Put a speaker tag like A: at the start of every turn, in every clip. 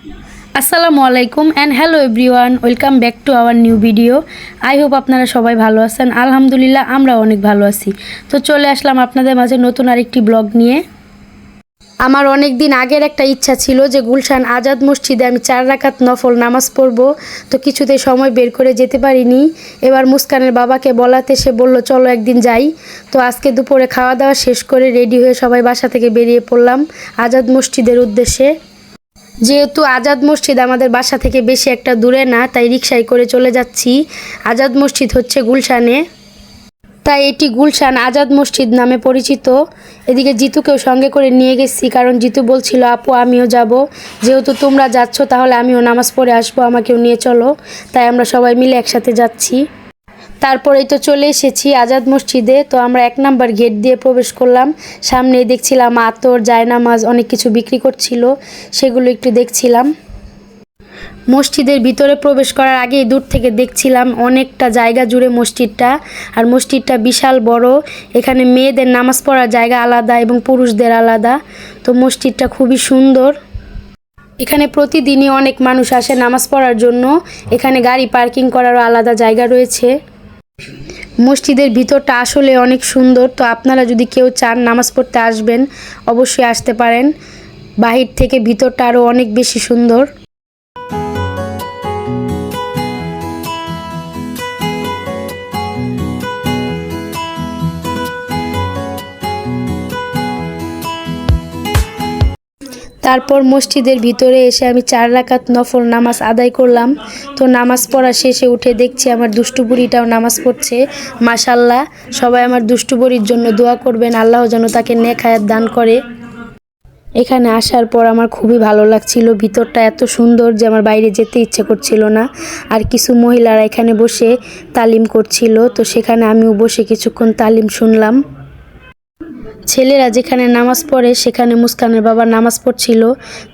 A: আসসালামু আলাইকুম and hello everyone, welcome back to our new video. I hope আপনারা সবাই ভালো আছেন। আলহামদুলিল্লাহ আমরা অনেক ভালো আছি। তো চলে আসলাম আপনাদের মাঝে নতুন আরেকটি ব্লগ নিয়ে। আমার অনেক দিন আগের একটা ইচ্ছা ছিল যে গুলশান আজাদ মসজিদে আমি 4 রাকাত নফল নামাজ পড়ব। তো কিছুতে সময় বের করে যেতে পারিনি। এবার মুস্কানের বাবাকে বলাতে সে বলল চলো একদিন যাই। তো আজকে দুপুরে খাওয়া দাওয়া শেষ করে রেডি হয়ে সবাই বাসা থেকে বেরিয়ে পড়লাম আজাদ মসজিদের উদ্দেশ্যে। যেহেতু আজাদ মসজিদ আমাদের বাসা থেকে বেশি একটা দূরে না, তাই রিকশায় করে চলে যাচ্ছি। আজাদ মসজিদ হচ্ছে গুলশানে, তাই এটি গুলশান আজাদ মসজিদ নামে পরিচিত। এদিকে জিতুকেও সঙ্গে করে নিয়ে গেছি, কারণ জিতু বলছিল আপু আমিও যাব, যেহেতু তোমরা যাচ্ছ তাহলে আমিও নামাজ পড়ে আসবো, আমাকেও নিয়ে চলো। তাই আমরা সবাই মিলে একসাথে যাচ্ছি। তারপরেই তো চলে এসেছি আজাদ মসজিদে। তো আমরা 1 নাম্বার গেট দিয়ে প্রবেশ করলাম। সামনেই দেখছিলাম আতর, জায়নামাজ অনেক কিছু বিক্রি করছিল, সেগুলো একটু দেখছিলাম। মসজিদের ভিতরে প্রবেশ করার আগেই দূর থেকে দেখছিলাম অনেকটা জায়গা জুড়ে মসজিদটা, আর মসজিদটা বিশাল বড়। এখানে মেয়েদের নামাজ পড়ার জায়গা আলাদা এবং পুরুষদের আলাদা। তো মসজিদটা খুবই সুন্দর। এখানে প্রতিদিনই অনেক মানুষ আসে নামাজ পড়ার জন্য। এখানে গাড়ি পার্কিং করারও আলাদা জায়গা রয়েছে। মসজিদের ভিতরটা আসলে অনেক সুন্দর। তো আপনারা যদি কেউ চান নামাজ পড়তে আসবেন, অবশ্যই আসতে পারেন। বাহির থেকে ভিতরটা আরও অনেক বেশি সুন্দর। তারপর মসজিদের ভিতরে এসে আমি 4 রাকাত নফল নামাজ আদায় করলাম। তো নামাজ পড়া শেষে উঠে দেখছি আমার দুষ্টু বুড়িটাও নামাজ পড়ছে। মাশাল্লাহ, সবাই আমার দুষ্টু বুড়ির জন্য দোয়া করবেন, আল্লাহ যেন তাকে নেক হায়াত দান করে। এখানে আসার পর আমার খুবই ভালো লাগছিল। ভিতরটা এত সুন্দর যে আমার বাইরে যেতে ইচ্ছে করছিল না। আর কিছু মহিলারা এখানে বসে তালিম করছিল, তো সেখানে আমিও বসে কিছুক্ষণ তালিম শুনলাম। ছেলেরা যেখানে নামাজ পড়ে সেখানে মুস্কানের বাবা নামাজ পড়ছিল,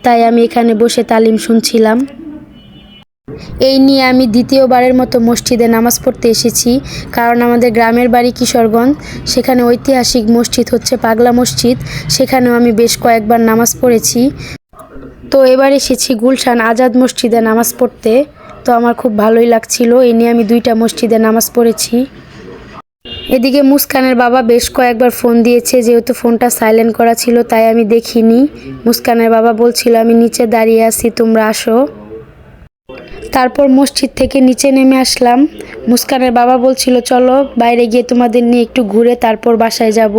A: তাই আমি এখানে বসে তালিম শুনছিলাম। এই নিয়ে আমি দ্বিতীয়বারের মতো মসজিদে নামাজ পড়তে এসেছি, কারণ আমাদের গ্রামের বাড়ি কিশোরগঞ্জ। সেখানে ঐতিহাসিক মসজিদ হচ্ছে পাগলা মসজিদ, সেখানেও আমি বেশ কয়েকবার নামাজ পড়েছি। তো এবার এসেছি গুলশান আজাদ মসজিদে নামাজ পড়তে। তো আমার খুব ভালোই লাগছিল। এই নিয়ে আমি 2টা মসজিদে নামাজ পড়েছি। এদিকে মুস্কানের বাবা বেশ কয়েকবার ফোন দিয়েছে, যেহেতু ফোনটা সাইলেন্ট করা ছিল তাই আমি দেখিনি। মুস্কানের বাবা বলছিল আমি নিচে দাঁড়িয়ে আছি, তোমরা আসো। তারপর মসজিদ থেকে নিচে নেমে আসলাম। মুস্কানের বাবা বলছিল চলো বাইরে গিয়ে তোমাদের নিয়ে একটু ঘুরে তারপর বাসায় যাব।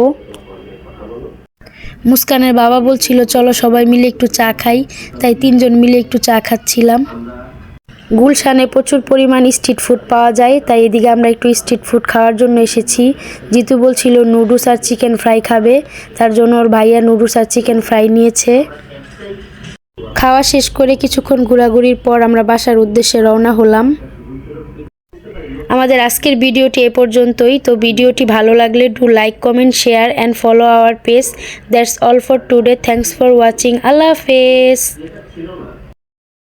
A: মুস্কানের বাবা বলছিল চলো সবাই মিলে একটু চা খাই, তাই 3জন মিলে একটু চা খাচ্ছিলাম। গুলশানে প্রচুর পরিমাণ স্ট্রিট ফুড পাওয়া যায়, তাই এদিকে আমরা একটু স্ট্রিট ফুড খাওয়ার জন্য এসেছি। জিতু বলছিল নুডলস আর চিকেন ফ্রাই খাবে, তার জন্য ওর ভাইয়া নুডলস আর চিকেন ফ্রাই নিয়েছে। খাওয়া শেষ করে কিছুক্ষণ ঘোরাঘুরির পর আমরা বাসার উদ্দেশ্যে রওনা হলাম। আমাদের আজকের ভিডিওটি এ পর্যন্তই। তো ভিডিওটি ভালো লাগলে do like, comment, share and follow our page. That's all for today. Thanks for watching. আল্লাহ হাফেজ।